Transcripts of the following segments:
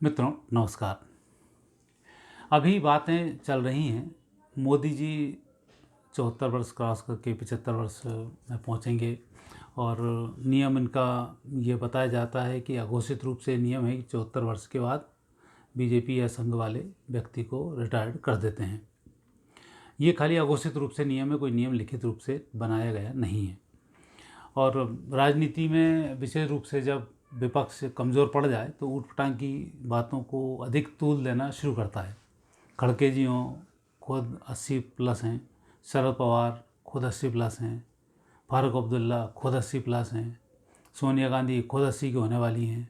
मित्रों नमस्कार। अभी बातें चल रही हैं, मोदी जी 74 वर्ष क्रॉस करके 75 वर्ष में पहुंचेंगे और नियम इनका ये बताया जाता है कि अघोषित रूप से नियम है कि 74 वर्ष के बाद बीजेपी या संघ वाले व्यक्ति को रिटायर्ड कर देते हैं। ये खाली अघोषित रूप से नियम है, कोई नियम लिखित रूप से बनाया गया नहीं है। और राजनीति में विशेष रूप से जब विपक्ष कमज़ोर पड़ जाए तो ऊट-पटांग की बातों को अधिक तूल देना शुरू करता है। खड़गे जी हों, खुद 80 प्लस हैं, शरद पवार खुद 80 प्लस हैं, फारूक अब्दुल्ला खुद 80 प्लस हैं, सोनिया गांधी खुद 80 की होने वाली हैं।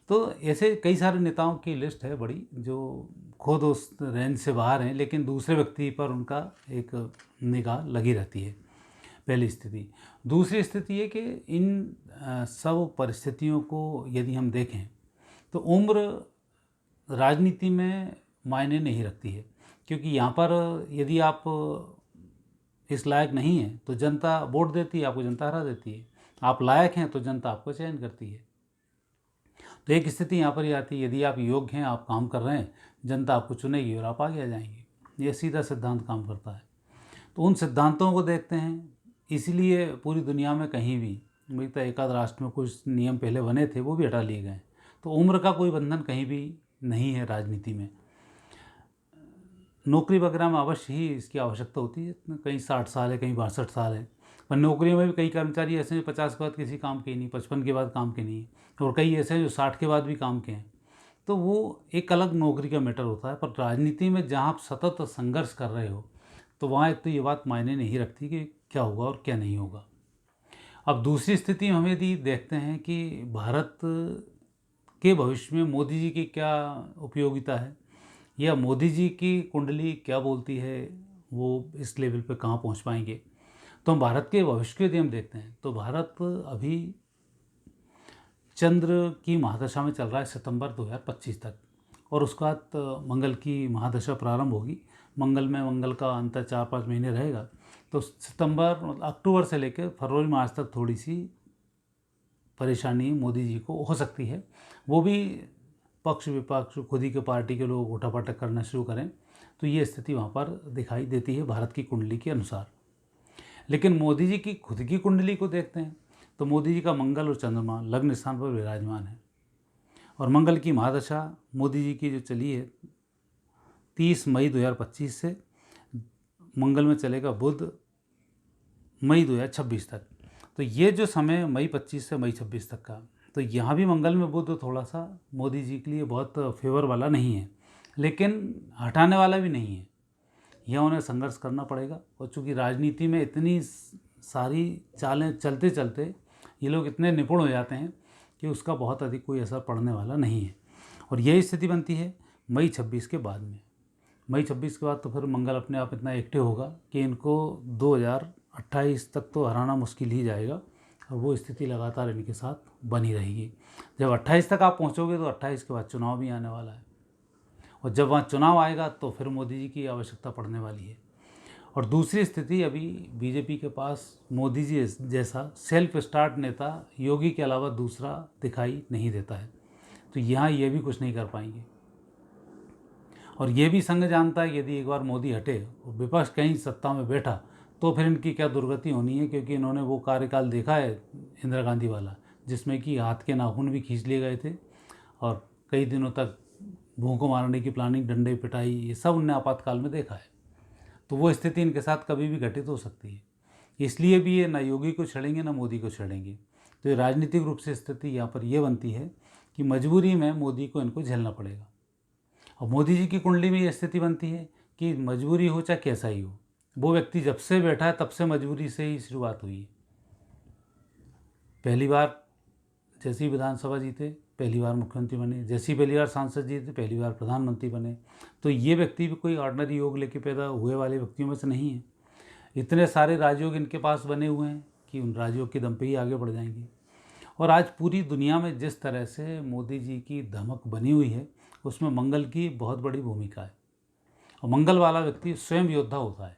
तो ऐसे कई सारे नेताओं की लिस्ट है बड़ी, जो खुद उस रेंज से बाहर हैं, लेकिन दूसरे व्यक्ति पर उनका एक निगाह लगी रहती है। पहली स्थिति। दूसरी स्थिति ये कि इन सब परिस्थितियों को यदि हम देखें तो उम्र राजनीति में मायने नहीं रखती है, क्योंकि यहाँ पर यदि आप इस लायक नहीं हैं तो जनता वोट देती है, आपको जनता हरा देती है। आप लायक हैं तो जनता आपको चयन करती है। तो एक स्थिति यहाँ पर ही आती है, यदि आप योग्य हैं, आप काम कर रहे हैं, जनता आपको चुनेगी और आप आगे आ जाएंगे। ये सीधा सिद्धांत काम करता है। तो उन सिद्धांतों को देखते हैं, इसलिए पूरी दुनिया में कहीं भी, मुझे तो एकाध राष्ट्र में कुछ नियम पहले बने थे वो भी हटा लिए गए। तो उम्र का कोई बंधन कहीं भी नहीं है राजनीति में। नौकरी वगैरह में अवश्य ही इसकी आवश्यकता होती है, कहीं 60 साल है, कहीं 62 साल है, पर नौकरियों में भी कई कर्मचारी ऐसे हैं 50 के बाद किसी काम के नहीं, 55 के बाद काम के नहीं, और कई ऐसे हैं जो 60 के बाद भी काम के हैं। तो वो एक अलग नौकरी का मैटर होता है। पर राजनीति में जहाँ आप सतत संघर्ष कर रहे हो तो वहाँ एक तो ये बात मायने नहीं रखती कि क्या होगा और क्या नहीं होगा। अब दूसरी स्थिति हम यदि देखते हैं कि भारत के भविष्य में मोदी जी की क्या उपयोगिता है, या मोदी जी की कुंडली क्या बोलती है, वो इस लेवल पे कहाँ पहुँच पाएंगे। तो हम भारत के भविष्य को यदि हम देखते हैं तो भारत अभी चंद्र की महादशा में चल रहा है सितंबर 2025 तक, और उसके बाद मंगल की महादशा प्रारंभ होगी। मंगल में मंगल का अंतर 4-5 महीने रहेगा। तो सितंबर अक्टूबर से लेकर फरवरी मार्च तक थोड़ी सी परेशानी मोदी जी को हो सकती है। वो भी पक्ष विपक्ष खुद ही के पार्टी के लोग उठापटक करना शुरू करें तो ये स्थिति वहाँ पर दिखाई देती है भारत की कुंडली के अनुसार। लेकिन मोदी जी की खुद की कुंडली को देखते हैं तो मोदी जी का मंगल और चंद्रमा लग्न स्थान पर विराजमान है, और मंगल की महादशा मोदी जी की जो चली है 30 मई 2025 से मंगल में चलेगा बुध मई 2026 तक। तो ये जो समय मई 25 से मई 26 तक का, तो यहाँ भी मंगल में बुध थोड़ा सा मोदी जी के लिए बहुत फेवर वाला नहीं है, लेकिन हटाने वाला भी नहीं है। यह उन्हें संघर्ष करना पड़ेगा। और चूँकि राजनीति में इतनी सारी चालें चलते चलते ये लोग इतने निपुण हो जाते हैं कि उसका बहुत अधिक कोई असर पड़ने वाला नहीं है। और यही स्थिति बनती है मई 26 के बाद में। मई 26 के बाद तो फिर मंगल अपने आप इतना एक्टिव होगा कि इनको 2028 तक तो हराना मुश्किल ही जाएगा, और वो स्थिति लगातार इनके साथ बनी रहेगी। जब 28 तक आप पहुंचोगे तो 28 के बाद चुनाव भी आने वाला है, और जब वहाँ चुनाव आएगा तो फिर मोदी जी की आवश्यकता पड़ने वाली है। और दूसरी स्थिति, अभी बीजेपी के पास मोदी जी जैसा सेल्फ स्टार्ट नेता योगी के अलावा दूसरा दिखाई नहीं देता है। तो यहाँ ये भी कुछ नहीं कर पाएंगे। और ये भी संघ जानता है कि यदि एक बार मोदी हटे और विपक्ष कहीं सत्ता में बैठा तो फिर इनकी क्या दुर्गति होनी है, क्योंकि इन्होंने वो कार्यकाल देखा है इंदिरा गांधी वाला, जिसमें कि हाथ के नाखून भी खींच लिए गए थे और कई दिनों तक भूखों मारने की प्लानिंग, डंडे पिटाई, ये सब उनने आपातकाल में देखा है। तो वो स्थिति इनके साथ कभी भी घटित हो सकती है। इसलिए भी ये ना योगी को छेड़ेंगे ना मोदी को छेड़ेंगे। तो ये राजनीतिक रूप से स्थिति यहाँ पर ये बनती है कि मजबूरी में मोदी को इनको झेलना पड़ेगा। और मोदी जी की कुंडली में ये स्थिति बनती है कि मजबूरी हो चाहे कैसा ही हो, वो व्यक्ति जब से बैठा है तब से मजबूरी से ही शुरुआत हुई है। पहली बार जैसी विधानसभा जीते पहली बार मुख्यमंत्री बने, जैसी पहली बार सांसद जीते पहली बार प्रधानमंत्री बने। तो ये व्यक्ति भी कोई ऑर्डिनरी योग लेके पैदा हुए वाले व्यक्तियों में से नहीं है। इतने सारे राजयोग इनके पास बने हुए हैं कि उन राजयोग के दम पे ही आगे बढ़ जाएंगे। और आज पूरी दुनिया में जिस तरह से मोदी जी की धमक बनी हुई है उसमें मंगल की बहुत बड़ी भूमिका है। और मंगल वाला व्यक्ति स्वयं योद्धा होता है,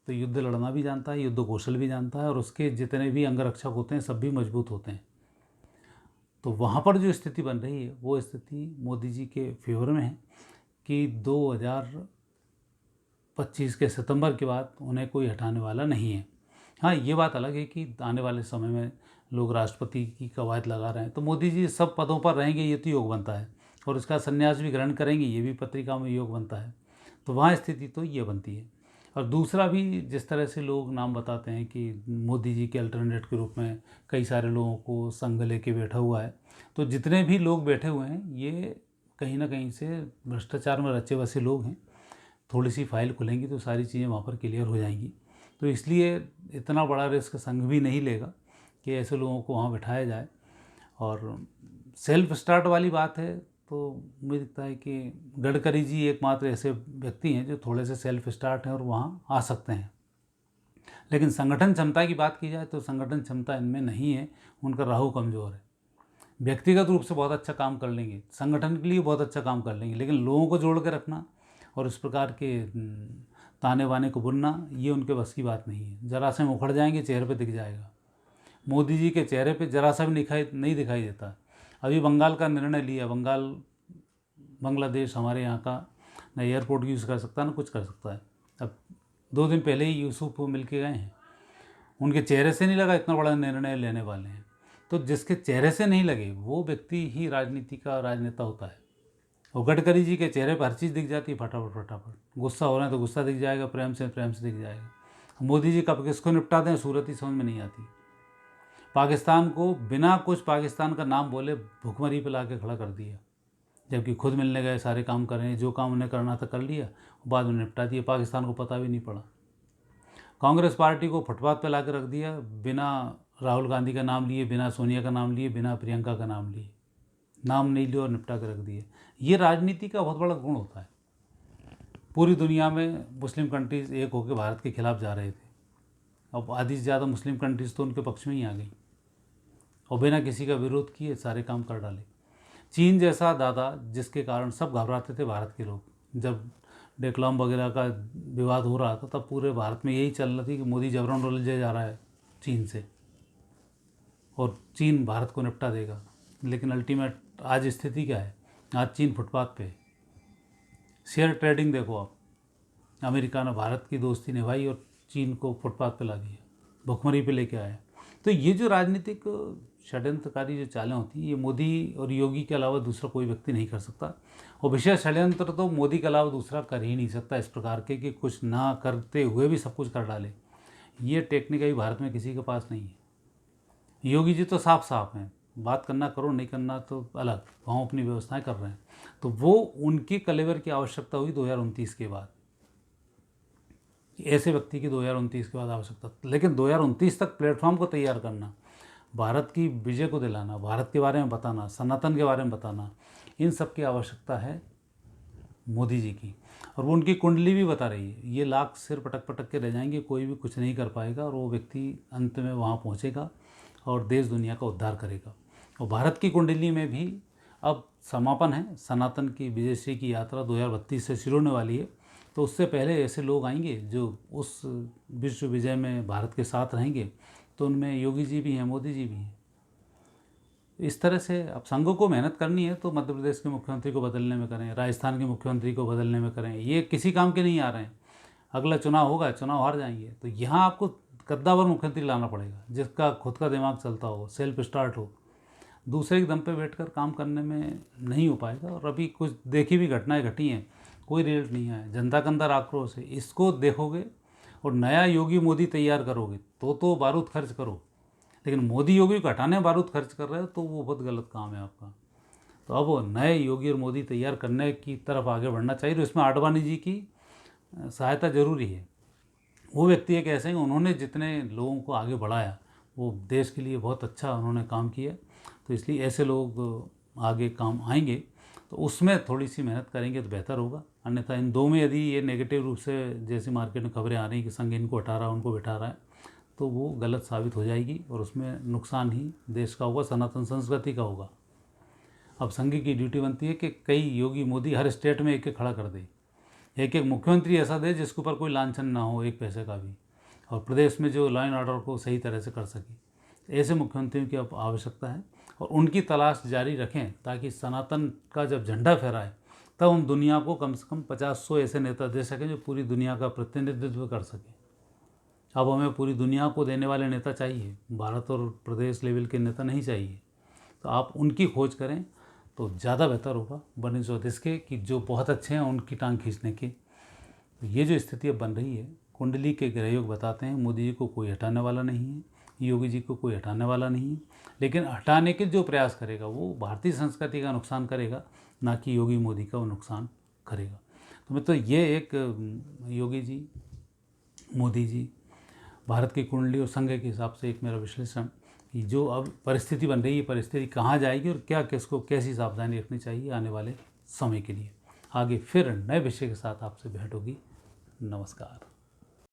तो युद्ध लड़ना भी जानता है, युद्ध कौशल भी जानता है, और उसके जितने भी अंगरक्षक होते हैं सब भी मजबूत होते हैं। तो वहाँ पर जो स्थिति बन रही है वो स्थिति मोदी जी के फेवर में है कि 2025 के सितंबर के बाद उन्हें कोई हटाने वाला नहीं है। हाँ, ये बात अलग है कि आने वाले समय में लोग राष्ट्रपति की कवायद लगा रहे हैं, तो मोदी जी सब पदों पर रहेंगे ये तो योग बनता है, और उसका संन्यास भी ग्रहण करेंगे ये भी पत्रिका में योग बनता है। तो वहाँ स्थिति तो ये बनती है। और दूसरा भी, जिस तरह से लोग नाम बताते हैं कि मोदी जी के अल्टरनेट के रूप में कई सारे लोगों को संग लेके बैठा हुआ है, तो जितने भी लोग बैठे हुए हैं ये कहीं ना कहीं से भ्रष्टाचार में रचे बसे लोग हैं। थोड़ी सी फाइल खुलेंगी तो सारी चीज़ें वहाँ पर क्लियर हो जाएंगी। तो इसलिए इतना बड़ा रिस्क संघ भी नहीं लेगा कि ऐसे लोगों को वहाँ बिठाया जाए। और सेल्फ स्टार्ट वाली बात है तो मुझे लगता है कि गडकरी जी एकमात्र ऐसे व्यक्ति हैं जो थोड़े से सेल्फ स्टार्ट हैं और वहाँ आ सकते हैं। लेकिन संगठन क्षमता की बात की जाए तो संगठन क्षमता इनमें नहीं है, उनका राहु कमज़ोर है। व्यक्तिगत रूप से बहुत अच्छा काम कर लेंगे, संगठन के लिए बहुत अच्छा काम कर लेंगे, लेकिन लोगों को जोड़ के रखना और इस प्रकार के ताने बाने को बुनना ये उनके बस की बात नहीं है। जरा से उखड़ जाएंगे, चेहरे पे दिख जाएगा। मोदी जी के चेहरे पे जरा सा भी नहीं दिखाई देता। अभी बंगाल का निर्णय लिया, बांग्लादेश हमारे यहाँ का न एयरपोर्ट यूज़ कर सकता न कुछ कर सकता है। अब 2 दिन पहले ही यूसुफ मिल के गए हैं, उनके चेहरे से नहीं लगा इतना बड़ा निर्णय लेने वाले हैं। तो जिसके चेहरे से नहीं लगे वो व्यक्ति ही राजनीति का राजनेता होता है। और गडकरी जी के चेहरे पर हर चीज़ दिख जाती है, फटाफट गुस्सा हो रहे हैं तो गुस्सा दिख जाएगा, प्रेम से दिख जाएगा। मोदी जी कब किसको निपटा दें सूरत ही समझ में नहीं आती। पाकिस्तान को बिना कुछ पाकिस्तान का नाम बोले भुखमरी पे ला के खड़ा कर दिया, जबकि खुद मिलने गए, सारे काम कर रहे हैं, जो काम उन्हें करना था कर लिया, बाद में निपटा दिया, पाकिस्तान को पता भी नहीं पड़ा। कांग्रेस पार्टी को फुटपाथ पे ला के रख दिया, बिना राहुल गांधी का नाम लिए, बिना सोनिया का नाम लिए, बिना प्रियंका का नाम लिए, नाम नहीं लिया और निपटा के रख दिए। ये राजनीति का बहुत बड़ा गुण होता है। पूरी दुनिया में मुस्लिम कंट्रीज़ एक होकर भारत के खिलाफ जा रहे थे, अब आधी से ज़्यादा मुस्लिम कंट्रीज़ तो उनके पक्ष में ही आ गई और बिना किसी का विरोध किए सारे काम कर डाले। चीन जैसा दादा जिसके कारण सब घबराते थे भारत के लोग, जब डेकलाम वगैरह का विवाद हो रहा था तब पूरे भारत में यही चल रहा थी कि मोदी जबरन उलझे जा रहा है चीन से और चीन भारत को निपटा देगा। लेकिन अल्टीमेट आज स्थिति क्या है? आज चीन फुटपाथ पे, शेयर ट्रेडिंग देखो आप, अमेरिका ने भारत की दोस्ती निभाई और चीन को फुटपाथ पे ला दिया, भुखमरी पे लेके आया। तो ये जो राजनीतिक षड्यंत्रकारी जो चालें होती हैं ये मोदी और योगी के अलावा दूसरा कोई व्यक्ति नहीं कर सकता। और विशेष षड्यंत्र तो मोदी के अलावा दूसरा कर ही नहीं सकता इस प्रकार के कि कुछ ना करते हुए भी सब कुछ कर डाले। ये टेक्निक अभी भारत में किसी के पास नहीं है। योगी जी तो साफ साफ हैं, बात करना करो, नहीं करना तो अलग, वहाँ अपनी व्यवस्थाएं कर रहे हैं। तो वो उनके कलेवर की आवश्यकता हुई 2029 के बाद, ऐसे व्यक्ति की 2029 के बाद आवश्यकता। लेकिन 2029 तक प्लेटफॉर्म को तैयार करना, भारत की विजय को दिलाना, भारत के बारे में बताना, सनातन के बारे में बताना, इन सब की आवश्यकता है मोदी जी की। और वो उनकी कुंडली भी बता रही है, ये लाख सिर पटक के रह जाएंगे, कोई भी कुछ नहीं कर पाएगा और वो व्यक्ति अंत में वहाँ पहुँचेगा और देश दुनिया का उद्धार करेगा। और भारत की कुंडली में भी अब समापन है, सनातन की विजयश्री की यात्रा 2032 से शुरू होने वाली है। तो उससे पहले ऐसे लोग आएंगे जो उस विश्व विजय में भारत के साथ रहेंगे। तो उनमें योगी जी भी हैं, मोदी जी भी हैं। इस तरह से अब संघों को मेहनत करनी है तो मध्य प्रदेश के मुख्यमंत्री को बदलने में करें, राजस्थान के मुख्यमंत्री को बदलने में करें, ये किसी काम के नहीं आ रहे हैं। अगला चुनाव होगा, चुनाव हार जाएंगे, तो यहाँ आपको कद्दावर मुख्यमंत्री लाना पड़ेगा जिसका खुद का दिमाग चलता हो, सेल्फ स्टार्ट हो। दूसरे के दम पे बैठकर काम करने में नहीं हो पाएगा। और अभी कुछ देखी भी घटनाएं घटी हैं, कोई रिजल्ट नहीं आया, जनता के अंदर आक्रोश है। इसको देखोगे और नया योगी मोदी तैयार करोगे तो बारूद खर्च करो, लेकिन मोदी योगी को हटाने बारूद खर्च कर रहे हो तो वो बहुत गलत काम है आपका। तो अब नए योगी और मोदी तैयार करने की तरफ आगे बढ़ना चाहिए। तो इसमें आडवाणी जी की सहायता जरूरी है। वो व्यक्ति एक ऐसे हैं, उन्होंने जितने लोगों को आगे बढ़ाया वो देश के लिए बहुत अच्छा उन्होंने काम किया। तो इसलिए ऐसे लोग आगे काम आएंगे, तो उसमें थोड़ी सी मेहनत करेंगे तो बेहतर होगा। अन्यथा इन दो में यदि ये नेगेटिव रूप से जैसे मार्केट में खबरें आ रही हैं कि संघ इनको हटा रहा है, उनको बिठा रहा है, तो वो गलत साबित हो जाएगी और उसमें नुकसान ही देश का होगा, सनातन संस्कृति का होगा। अब संघ की ड्यूटी बनती है कि कई योगी मोदी हर स्टेट में एक एक खड़ा कर दे, एक एक मुख्यमंत्री ऐसा दे जिसके ऊपर कोई लांछन ना हो एक पैसे का भी, और प्रदेश में जो लॉ एंड ऑर्डर को सही तरह से कर सके। ऐसे मुख्यमंत्रियों की अब आवश्यकता है और उनकी तलाश जारी रखें, ताकि सनातन का जब झंडा फहराए तब हम दुनिया को कम से कम 50-100 ऐसे नेता दे सकें जो पूरी दुनिया का प्रतिनिधित्व कर सकें। अब हमें पूरी दुनिया को देने वाले नेता चाहिए, भारत और प्रदेश लेवल के नेता नहीं चाहिए। तो आप उनकी खोज करें तो ज़्यादा बेहतर होगा बनस्पत इसके कि जो बहुत अच्छे हैं उनकी टांग खींचने के। तो ये जो स्थिति अब बन रही है, कुंडली के ग्रहयोग बताते हैं मोदी जी को कोई हटाने वाला नहीं है, योगी जी को कोई हटाने वाला नहीं है, लेकिन हटाने के जो प्रयास करेगा वो भारतीय संस्कृति का नुकसान करेगा, ना कि योगी मोदी का वो नुकसान करेगा। तो मतलब ये एक योगी जी, मोदी जी, भारत की कुंडली और संघ के हिसाब से एक मेरा विश्लेषण कि जो अब परिस्थिति बन रही है, परिस्थिति कहाँ जाएगी और क्या किसको कैसी सावधानी रखनी चाहिए आने वाले समय के लिए। आगे फिर नए विषय के साथ आपसे भेंट होगी। नमस्कार।